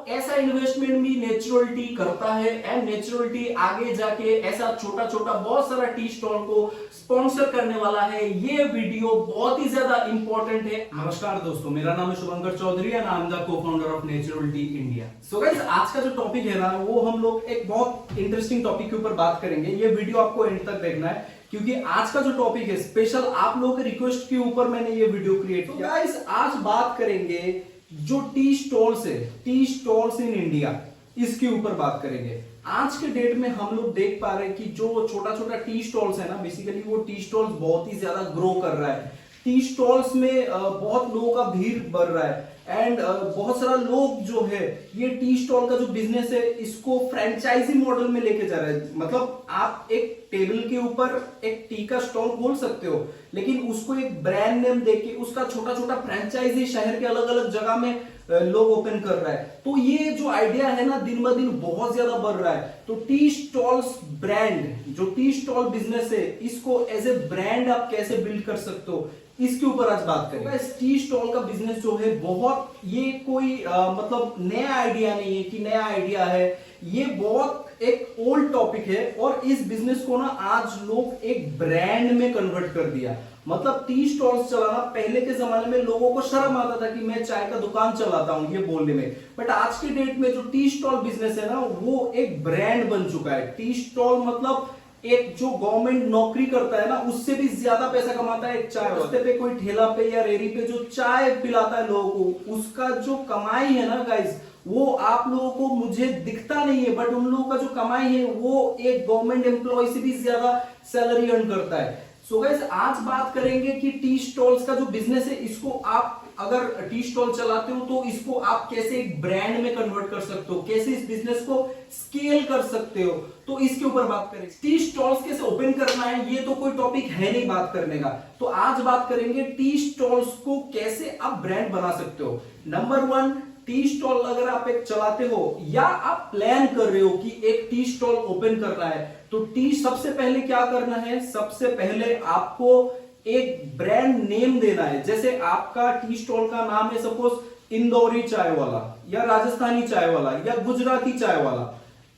ऐसा इन्वेस्टमेंट भी natural T करता है एंड नेचुरल टी आगे जाके ऐसा छोटा छोटा बहुत सारा टी स्टॉल को स्पॉन्सर करने वाला है। ये वीडियो बहुत ही ज्यादा इंपॉर्टेंट है। नमस्कार दोस्तों, मेरा नाम है Shubhankar Chaudhary and I am the cofounder of Natural Tea India. So guys, आज का जो टॉपिक है ना, वो हम लोग एक बहुत इंटरेस्टिंग टॉपिक के ऊपर बात करेंगे। ये वीडियो आपको एंड तक देखना है क्योंकि आज का जो टॉपिक है स्पेशल आप लोगों के रिक्वेस्ट के ऊपर मैंने ये वीडियो क्रिएट किया। गाइस, आज बात करेंगे जो टी स्टॉल्स है, टी स्टॉल्स इन इंडिया, इसके ऊपर बात करेंगे। आज के डेट में हम लोग देख पा रहे हैं कि जो छोटा छोटा टी स्टॉल्स है ना, बेसिकली वो टी स्टॉल्स बहुत ही ज्यादा ग्रो कर रहा है। टी स्टॉल्स में बहुत लोगों का भीड़ बढ़ रहा है एंड बहुत सारा लोग जो है ये टी स्टॉल का जो बिजनेस है इसको फ्रेंचाइजी मॉडल में लेके जा रहे हैं। मतलब आप एक टेबल के ऊपर एक टी का स्टॉल खोल सकते हो, लेकिन उसको एक ब्रांड नेम देके उसका छोटा छोटा फ्रेंचाइजी शहर के अलग अलग जगह में लोग ओपन कर रहा है। तो ये जो आइडिया है ना, दिन ब दिन बहुत ज्यादा बढ़ रहा है। तो टी स्टॉल्स ब्रांड, जो टी स्टॉल बिजनेस है, इसको एज ए ब्रांड आप कैसे बिल्ड कर सकते हो, इसके ऊपर आज बात करेंगे। तो टी स्टॉल का बिजनेस जो है बहुत, ये कोई मतलब नया आइडिया नहीं है कि नया आइडिया है, ये बहुत एक ओल्ड टॉपिक है और इस बिजनेस को ना आज लोग एक ब्रांड में कन्वर्ट कर दिया। मतलब टी स्टॉल्स चलाना, पहले के जमाने में लोगों को शर्म आता था कि मैं चाय का दुकान चलाता हूं ये बोलने में, बट आज के डेट में जो टी स्टॉल बिजनेस है ना, वो एक ब्रांड बन चुका है। टी स्टॉल मतलब एक जो गवर्नमेंट नौकरी करता है ना, उससे भी ज्यादा पैसा कमाता है एक चाय रास्ते पे कोई ठेला पे या रेरी पे जो चाय पिलाता है लोगों को, उसका जो कमाई है ना गाइस, वो आप लोगों को मुझे दिखता नहीं है, बट उन लोगों का जो कमाई है वो एक गवर्नमेंट एम्प्लॉय से भी ज्यादा सैलरी अर्न करता है। सो गाइस, आज बात करेंगे कि टी स्टॉल्स का जो बिजनेस है, इसको आप अगर टी स्टॉल चलाते हो तो इसको आप कैसे एक ब्रांड में कन्वर्ट कर सकते हो, कैसे इस बिजनेस को स्केल कर सकते हो, तो इसके ऊपर बात करेंगे। टी स्टॉल्स कैसे ओपन करना है, ये तो कोई टॉपिक है नहीं बात करने का। तो आज बात करेंगे टी स्टॉल्स को कैसे आप ब्रांड बना सकते हो। नंबर 1, टी स्टॉल अगर आप एक चलाते हो या आप प्लान कर रहे हो कि एक टी स्टॉल ओपन करना है, तो सबसे पहले क्या करना है, सबसे पहले आपको एक ब्रांड नेम देना है। जैसे आपका टी स्टॉल का नाम है सपोज इंदौरी चाय वाला या राजस्थानी चाय वाला या गुजराती चाय वाला,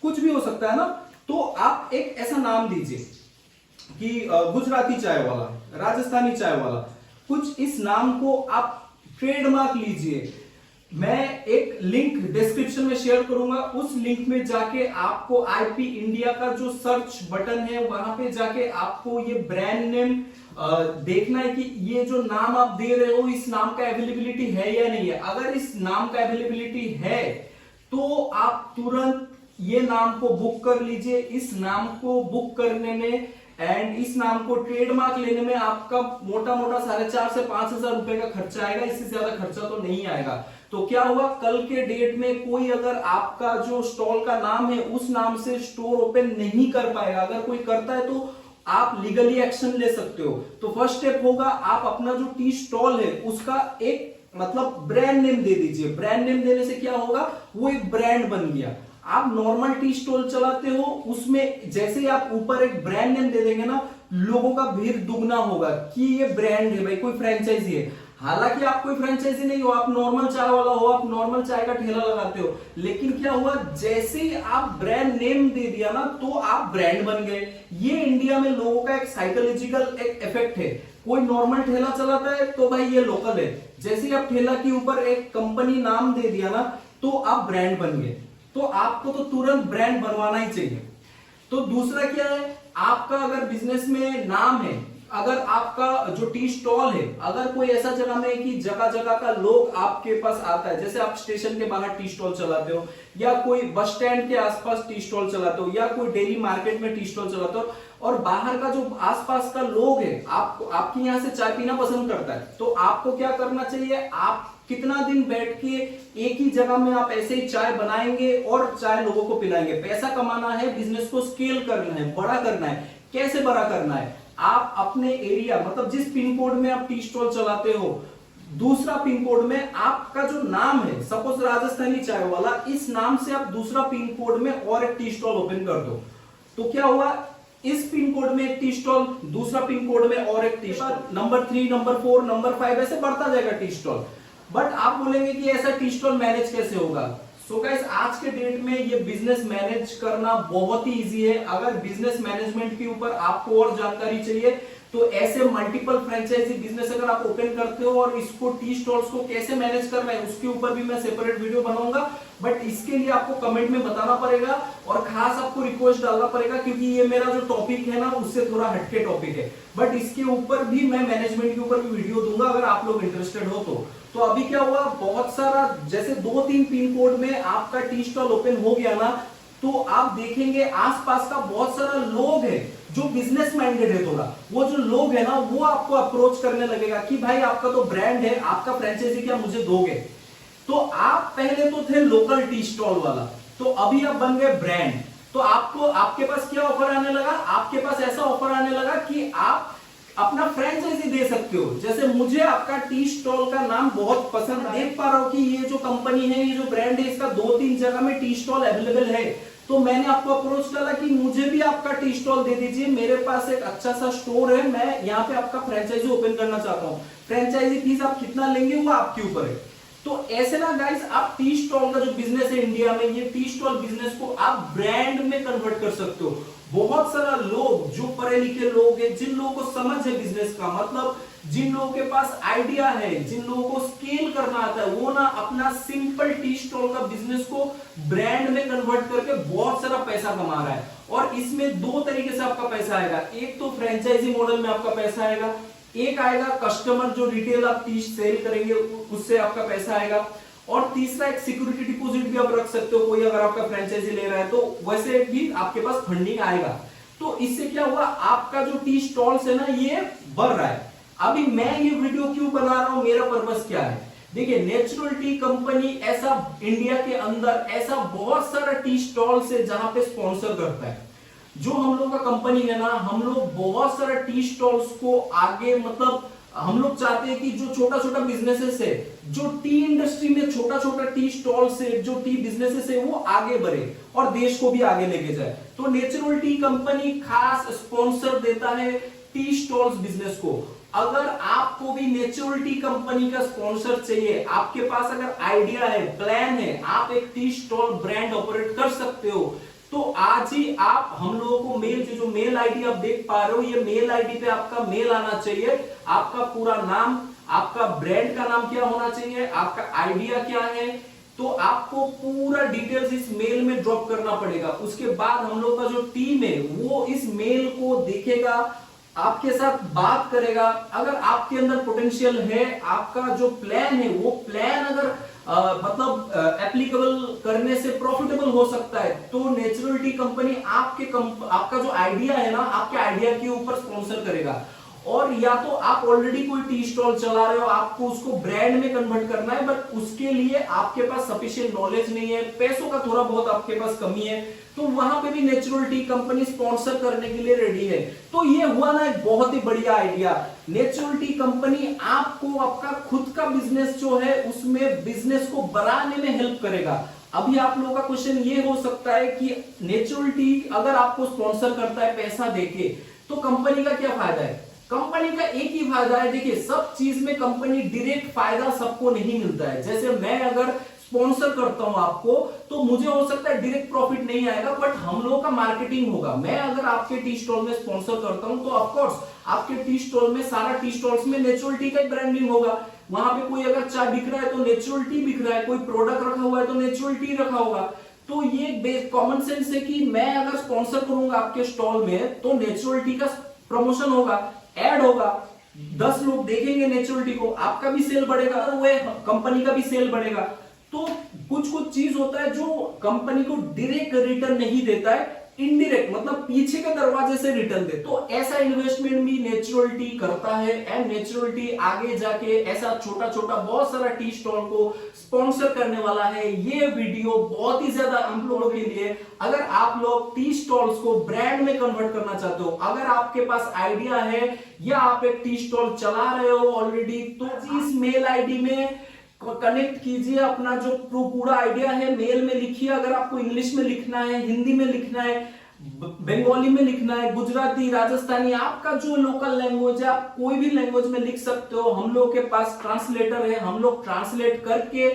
कुछ भी हो सकता है ना। तो आप एक ऐसा नाम दीजिए कि गुजराती चाय वाला, राजस्थानी चाय वाला, कुछ इस नाम को आप ट्रेडमार्क लीजिए। मैं एक लिंक डिस्क्रिप्शन में शेयर करूंगा, उस लिंक में जाके आपको आईपी इंडिया का जो सर्च बटन है वहां पे जाके आपको ये ब्रांड नेम देखना है कि ये जो नाम आप दे रहे हो, इस नाम का अवेलेबिलिटी है या नहीं है। अगर इस नाम का अवेलेबिलिटी है तो आप तुरंत ये नाम को बुक कर लीजिए। इस नाम को बुक करने में एंड इस नाम को ट्रेडमार्क लेने में आपका मोटा मोटा 4,500 से 5,000 रुपए का खर्चा आएगा, इससे ज्यादा खर्चा तो नहीं आएगा। तो क्या हुआ, कल के डेट में कोई अगर आपका जो स्टॉल का नाम है उस नाम से स्टोर ओपन नहीं कर पाएगा, अगर कोई करता है तो आप लीगली एक्शन ले सकते हो। तो फर्स्ट स्टेप होगा, आप अपना जो टी स्टॉल है उसका एक मतलब ब्रांड नेम दे दीजिए। ब्रांड नेम देने से क्या होगा, वो एक ब्रांड बन गया। आप नॉर्मल टी स्टॉल चलाते हो, उसमें जैसे ही आप ऊपर एक ब्रांड नेम दे देंगे ना, लोगों का भीड़ दुगना होगा कि ये ब्रांड है भाई, कोई फ्रेंचाइजी है। हालांकि आप कोई फ्रेंचाइजी नहीं हो, आप नॉर्मल चाय वाला हो, आप नॉर्मल चाय का ठेला लगाते हो, लेकिन क्या हुआ, जैसे ही आप ब्रांड नेम दे दिया ना, तो आप ब्रांड बन गए। ये इंडिया में लोगों का एक साइकोलॉजिकल एक इफेक्ट है। कोई नॉर्मल ठेला चलाता है तो भाई ये लोकल है, जैसे ही आप ठेला के ऊपर एक कंपनी नाम दे दिया ना, तो आप ब्रांड बन गए। तो आपको तो तुरंत ब्रांड बनवाना ही चाहिए। तो दूसरा क्या है, आपका अगर बिजनेस में नाम है, अगर आपका जो टी स्टॉल है, अगर कोई ऐसा जगह में है कि जगह जगह का लोग आपके पास आता है, जैसे आप स्टेशन के बाहर टी स्टॉल चलाते हो या कोई बस स्टैंड के आसपास टी स्टॉल चलाते हो या कोई डेली मार्केट में टी स्टॉल चलाते हो, और बाहर का जो आसपास का लोग है आपके यहाँ से चाय पीना पसंद करता है, तो आपको क्या करना चाहिए, आप कितना दिन बैठ के एक ही जगह में आप ऐसे ही चाय बनाएंगे और चाय लोगों को पिलाएंगे। पैसा कमाना है, बिजनेस को स्केल करना है, बड़ा करना है। कैसे बड़ा करना है, आप अपने एरिया मतलब जिस पिन कोड में आप टी स्टॉल चलाते हो, दूसरा पिन कोड में आपका जो नाम है, सपोज राजस्थानी चाय वाला, इस नाम से आप दूसरा पिन कोड में और एक टी स्टॉल ओपन कर दो। तो क्या हुआ, इस पिन कोड में एक टी स्टॉल, दूसरा पिन कोड में और एक tea stall, number 3, number 4, number 5 ऐसे बढ़ता जाएगा टी स्टॉल। बट आप बोलेंगे कि ऐसा टी स्टॉल मैनेज कैसे होगा। सो गाइस आज के डेट में ये बिजनेस मैनेज करना बहुत ही इजी है। अगर बिजनेस मैनेजमेंट के ऊपर आपको और जानकारी चाहिए तो ऐसे मल्टीपल फ्रेंचाइजी बिजनेस अगर आप ओपन करते हो और इसको टी स्टॉल्स को कैसे मैनेज करना है उसके ऊपर भी मैं सेपरेट वीडियो बनाऊंगा। बट इसके लिए आपको कमेंट में बताना पड़ेगा और खास आपको रिक्वेस्ट डालना पड़ेगा, क्योंकि ये मेरा जो टॉपिक है ना उससे थोड़ा हटके टॉपिक है। बट इसके ऊपर भी मैं मैनेजमेंट के ऊपर भी वीडियो दूंगा अगर आप लोग इंटरेस्टेड हो तो अभी क्या हुआ, बहुत सारा जैसे 2-3 पिन कोड में आपका टी स्टॉल ओपन हो गया ना, तो आप देखेंगे आसपास का बहुत सारा लोग है जो बिजनेस माइंडेड है थोड़ा, वो जो लोग है ना वो आपको अप्रोच करने लगेगा कि भाई आपका तो ब्रांड है, आपका फ्रेंचाइजी क्या मुझे दोगे। तो आप पहले तो थे लोकल टी स्टॉल वाला, तो अभी आप बन गए ब्रांड। तो आपको आपके पास क्या ऑफर आने लगा, आपके पास ऐसा ऑफर आने लगा कि आप अपना फ्रेंचाइजी दे सकते हो। जैसे मुझे आपका टी स्टॉल का नाम बहुत पसंद है, देख पा रहा हूं कि ये जो कंपनी है, ये जो ब्रांड है, इसका 2-3 जगह में टी स्टॉल अवेलेबल है। तो मैंने आपको अप्रोच डाला कि मुझे भी आपका टी स्टॉल दे दीजिए, मेरे पास एक अच्छा सा स्टोर है, मैं यहाँ पे आपका फ्रेंचाइजी ओपन करना चाहता हूँ। फ्रेंचाइजी फीस आप कितना लेंगे वो आपके ऊपर है। तो ऐसे ना गाइस, आप टी स्टॉल का जो बिजनेस है इंडिया में, ये टी स्टॉल बिजनेस को आप ब्रांड में कन्वर्ट कर सकते हो। बहुत सारा लोग जो पढ़े लिखे लोग हैं, जिन लोगों को समझ है बिजनेस का, मतलब जिन लोगों के पास आइडिया है, जिन लोगों को स्केल करना आता है, वो ना अपना सिंपल टी स्टॉल का बिजनेस को ब्रांड में कन्वर्ट करके बहुत सारा पैसा कमा रहा है। और इसमें 2 तरीके से आपका पैसा आएगा। एक तो फ्रेंचाइजी मॉडल में आपका पैसा आएगा, एक आएगा कस्टमर जो रिटेल आप टी सेल करेंगे उससे आपका पैसा आएगा, और तीसरा एक सिक्योरिटी डिपॉजिट भी आप रख सकते हो, कोई अगर आपका फ्रेंचाइजी ले रहा है तो वैसे भी आपके पास फंडिंग आएगा। तो इससे क्या हुआ, आपका जो टी स्टॉल्स है ना ये बढ़ रहा है। अभी मैं ये वीडियो क्यों बना रहा हूं, मेरा पर्पस क्या है, देखिए नेचुरल टी कंपनी ऐसा इंडिया के अंदर ऐसा बहुत सारा टी स्टॉल्स है जहां पे स्पॉन्सर करता है। जो हम लोग का कंपनी है ना, हम लोग बहुत सारा टी स्टॉल्स को आगे, मतलब हम लोग चाहते हैं कि जो छोटा छोटा बिजनेसेस है, जो टी इंडस्ट्री में छोटा छोटा टी स्टॉल से, जो टी बिजनेसेस है, वो आगे बढ़े और देश को भी आगे लेके जाए। तो नेचुरल टी कंपनी खास स्पॉन्सर देता है टी स्टॉल्स बिजनेस को। अगर आपको भी नेचुरल टी कंपनी का स्पॉन्सर चाहिए, आपके पास अगर आइडिया है, प्लान है, आप एक टी स्टॉल ब्रांड ऑपरेट कर सकते हो, तो आज ही आप हम लोगों को मेल, जो मेल आईडी आप देख पा रहे हो, ये मेल आईडी पे आपका मेल आना चाहिए। आपका पूरा नाम, आपका ब्रांड का नाम क्या होना चाहिए, आपका आइडिया क्या है, तो आपको पूरा डिटेल्स इस मेल में ड्रॉप करना पड़ेगा। उसके बाद हम लोग का जो टीम है वो इस मेल को देखेगा, आपके साथ बात करेगा। अगर आपके अंदर पोटेंशियल है, आपका जो प्लान है वो प्लान अगर मतलब एप्लीकेबल करने से प्रॉफिटेबल हो सकता है, तो नेचुरल टी कंपनी आपका जो आइडिया है ना, आपके आइडिया के ऊपर स्पॉन्सर करेगा। और या तो आप ऑलरेडी कोई टी स्टॉल चला रहे हो, आपको उसको ब्रांड में कन्वर्ट करना है, बट उसके लिए आपके पास सफिशिएंट नॉलेज नहीं है, पैसों का थोड़ा बहुत आपके पास कमी है, तो वहां पे भी नेचुरल टी कंपनी स्पॉन्सर करने के लिए रेडी है। तो ये हुआ ना एक बहुत ही बढ़िया आइडिया। नेचुरल टी कंपनी आपको आपका खुद का बिजनेस जो है उसमें बिजनेस को बढ़ाने में हेल्प करेगा। अभी आप लोगों का क्वेश्चन ये हो सकता है कि नेचुरल टी अगर आपको स्पॉन्सर करता है पैसा देके, तो कंपनी का क्या फायदा है। कंपनी का एक ही फायदा है, देखिए सब चीज में कंपनी डायरेक्ट फायदा सबको नहीं मिलता है। जैसे मैं अगर स्पॉन्सर करता हूं आपको, तो मुझे हो सकता है डायरेक्ट प्रॉफिट नहीं आएगा, बट हम लोगों का मार्केटिंग होगा। मैं अगर आपके टी स्टॉल में स्पॉन्सर करता हूं तो ऑफकोर्स आपके टी स्टॉल में, सारा टी स्टॉल्स में नेचुरल टी का ब्रांडिंग होगा। वहां पे कोई अगर चाय बिक रहा है तो नेचुरल टी बिक रहा है, कोई प्रोडक्ट रखा हुआ है तो नेचुरल टी रखा होगा। तो ये कॉमन सेंस है कि मैं अगर स्पॉन्सर करूंगा आपके स्टॉल में तो नेचुरल टी का प्रमोशन होगा, ऐड होगा, 10 लोग देखेंगे नेचुरल टी को, आपका भी सेल बढ़ेगा, तो वो कंपनी का भी सेल बढ़ेगा। तो कुछ कुछ चीज होता है जो कंपनी को डायरेक्ट रिटर्न नहीं देता है, इनडायरेक्ट मतलब पीछे के दरवाजे से रिटर्न दे। तो ऐसा इन्वेस्टमेंट भी नेचुरल टी करता है, एंड नेचुरल टी आगे जाके ऐसा छोटा छोटा बहुत सारा टी स्टॉल को स्पॉन्सर करने वाला है। ये वीडियो बहुत ही ज्यादा हम लोगों के लिए, अगर आप लोग टी स्टॉल्स को ब्रांड में कन्वर्ट करना चाहते हो, अगर आपके पास आइडिया है या आप एक टी स्टॉल चला रहे हो ऑलरेडी, तो इस मेल आईडी में कनेक्ट कीजिए। अपना जो पूरा आइडिया है मेल में लिखिए। अगर आपको इंग्लिश में लिखना है, हिंदी में लिखना है, बंगाली में लिखना है, गुजराती, राजस्थानी, आपका जो लोकल लैंग्वेज है आप कोई भी लैंग्वेज में लिख सकते हो। हम लोग के पास ट्रांसलेटर है, हम लोग ट्रांसलेट करके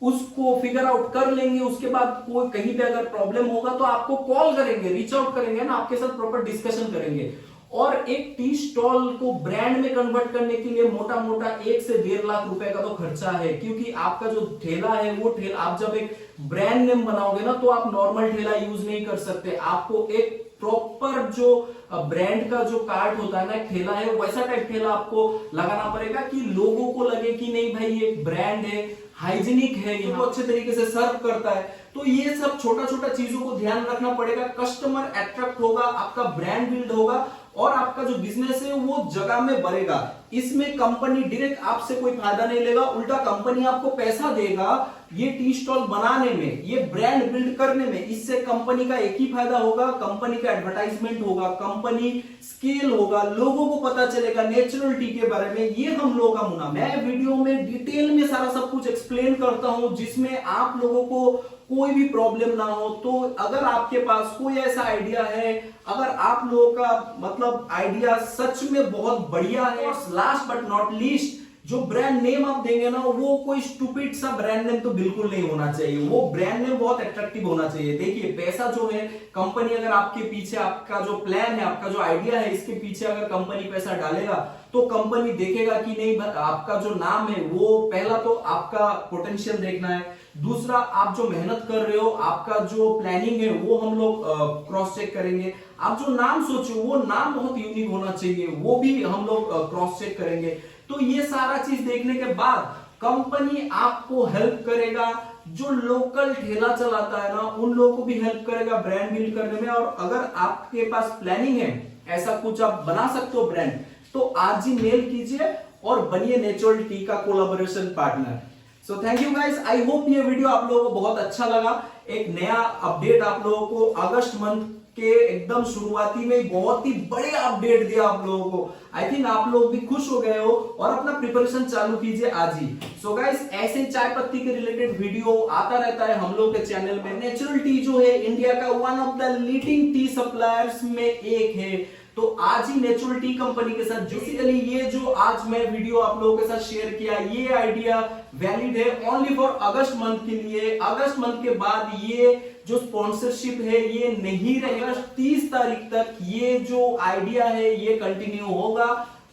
उसको फिगर आउट कर लेंगे, उसके बाद कोई कहीं पे अगर प्रॉब्लम होगा तो आपको कॉल करेंगे, रीच आउट करेंगे ना, आपके साथ प्रॉपर डिस्कशन करेंगे। और एक टी स्टॉल को ब्रांड में कन्वर्ट करने के लिए मोटा मोटा 1 से 1.5 लाख रुपए का तो खर्चा है, क्योंकि आपका जो ठेला है वो ठेला आप जब एक ब्रांड नेम बनाओगे ना तो आप नॉर्मल ठेला यूज नहीं कर सकते, आपको एक प्रॉपर जो ब्रांड का जो कार्ड होता है ना, एक ठेला है वैसा टाइप ठेला आपको लगाना पड़ेगा कि लोगों को लगे कि नहीं भाई ये ब्रांड है, हाइजीनिक है, ये अच्छे तरीके से सर्व करता है। तो ये सब छोटा छोटा चीजों को ध्यान रखना पड़ेगा, कस्टमर अट्रैक्ट होगा, आपका ब्रांड बिल्ड होगा और आपका जो बिजनेस है वो जगह में बढ़ेगा। इसमें कंपनी डायरेक्ट आपसे कोई फायदा नहीं लेगा, उल्टा कंपनी आपको पैसा देगा ये टी स्टॉल बनाने में, ये ब्रांड बिल्ड करने में। इससे कंपनी का एक ही फायदा होगा, कंपनी का एडवर्टाइजमेंट होगा, कंपनी स्केल होगा, लोगों को पता चलेगा नेचुरल टी के बारे में। ये हम लोगों का मुनाफा। मैं वीडियो में डिटेल में सारा सब कुछ एक्सप्लेन करता हूं जिसमें आप लोगों को कोई भी प्रॉब्लम ना हो। तो अगर आपके पास कोई ऐसा आइडिया है, अगर आप लोगों का मतलब आइडिया सच में बहुत बढ़िया है, लास्ट बट नॉट लीस्ट जो ब्रांड नेम आप देंगे ना वो कोई स्टूपिड सा ब्रांड नेम तो बिल्कुल नहीं होना चाहिए, वो ब्रांड नेम बहुत अट्रैक्टिव होना चाहिए। देखिए पैसा जो है कंपनी अगर आपके पीछे, आपका जो प्लान है, आपका जो आइडिया है, इसके पीछे अगर कंपनी पैसा डालेगा तो कंपनी देखेगा कि नहीं आपका जो नाम है वो, पहला तो आपका पोटेंशियल देखना है, दूसरा आप जो मेहनत कर रहे हो, आपका जो प्लानिंग है वो हम लोग क्रॉस चेक करेंगे, आप जो नाम सोचो वो नाम बहुत यूनिक होना चाहिए, वो भी हम लोग क्रॉस चेक करेंगे। तो ये सारा चीज देखने के बाद कंपनी आपको हेल्प करेगा, जो लोकल ठेला चलाता है ना उन लोगों को भी हेल्प करेगा ब्रांड बिल्ड करने में। और अगर आपके पास प्लानिंग है, ऐसा कुछ आप बना सकते हो ब्रांड, तो आज ही मेल कीजिए और बनिए नेचुरल टी का collaboration partner. So thank you guys, I hope ये वीडियो आप लोगों को बहुत अच्छा लगा। एक नया अपडेट आप लोगों को अगस्त मंथ के एकदम शुरुआती में बहुत ही बड़े अपडेट दिया आप लोगों को। आई थिंक आप लोग भी खुश हो गए हो और अपना प्रिपरेशन चालू कीजिए आज ही। सो गाइस ऐसे चाय पत्ती के रिलेटेड वीडियो आता रहता है हम लोग के चैनल में। नेचुरल टी जो है इंडिया का one of the leading T suppliers में एक है, तो आज ही नेचुरल टी कंपनी के साथ बेसिकली ये जो आज मैं वीडियो आप लोगों के साथ शेयर किया, ये आइडिया वैलिड है ओनली फॉर अगस्त मंथ के लिए। अगस्त मंथ के बाद ये जो स्पॉन्सरशिप है ये नहीं रहेगा। 30 तारीख तक ये जो आइडिया है ये कंटिन्यू होगा।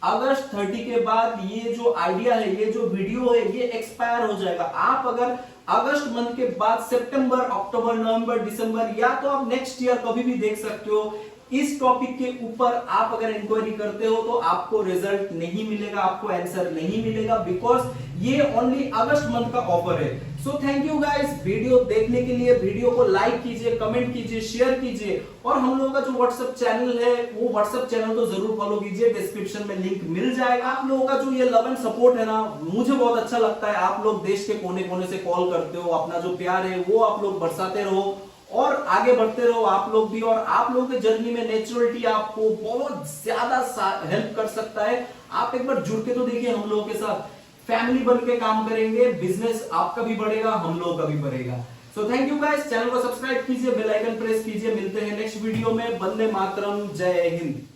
अगस्त 30 के बाद ये जो आइडिया है, ये जो वीडियो है ये एक्सपायर हो जाएगा। आप अगर अगस्त मंथ के बाद सितंबर, अक्टूबर, नवंबर, दिसंबर या तो आप नेक्स्ट ईयर कभी भी देख सकते हो। इस टॉपिक के ऊपर आप अगर इंक्वायरी करते हो तो आपको रिजल्ट नहीं मिलेगा, आपको आंसर नहीं मिलेगा, बिकॉज ये ओनली अगस्त मंथ का ऑफर है। So thank you guys video देखने के लिए। वीडियो को लाइक कीजिए, कमेंट कीजिए, शेयर कीजिए और हम लोगों का जो व्हाट्सएप चैनल है वो व्हाट्सएप चैनल तो जरूर फॉलो कीजिए, डिस्क्रिप्शन में लिंक मिल जाएगा। आप लोगों का जो ये लव एंड सपोर्ट है ना, मुझे बहुत अच्छा लगता है। आप लोग देश के कोने कोने से कॉल करते हो, अपना जो प्यार है वो आप लोग बरसाते रहो और आगे बढ़ते रहो आप लोग भी। और आप लोगों के जर्नी में नेचुरल टी आपको बहुत ज्यादा हेल्प कर सकता है। आप एक बार जुड़ के तो देखिए हम लोगों के साथ, फैमिली बन के काम करेंगे, बिजनेस आपका भी बढ़ेगा, हम लोगों का भी बढ़ेगा। So thank you guys, channel को सब्सक्राइब कीजिए, बेल आइकन प्रेस कीजिए। मिलते हैं नेक्स्ट वीडियो में। वंदे मातरम, जय हिंद।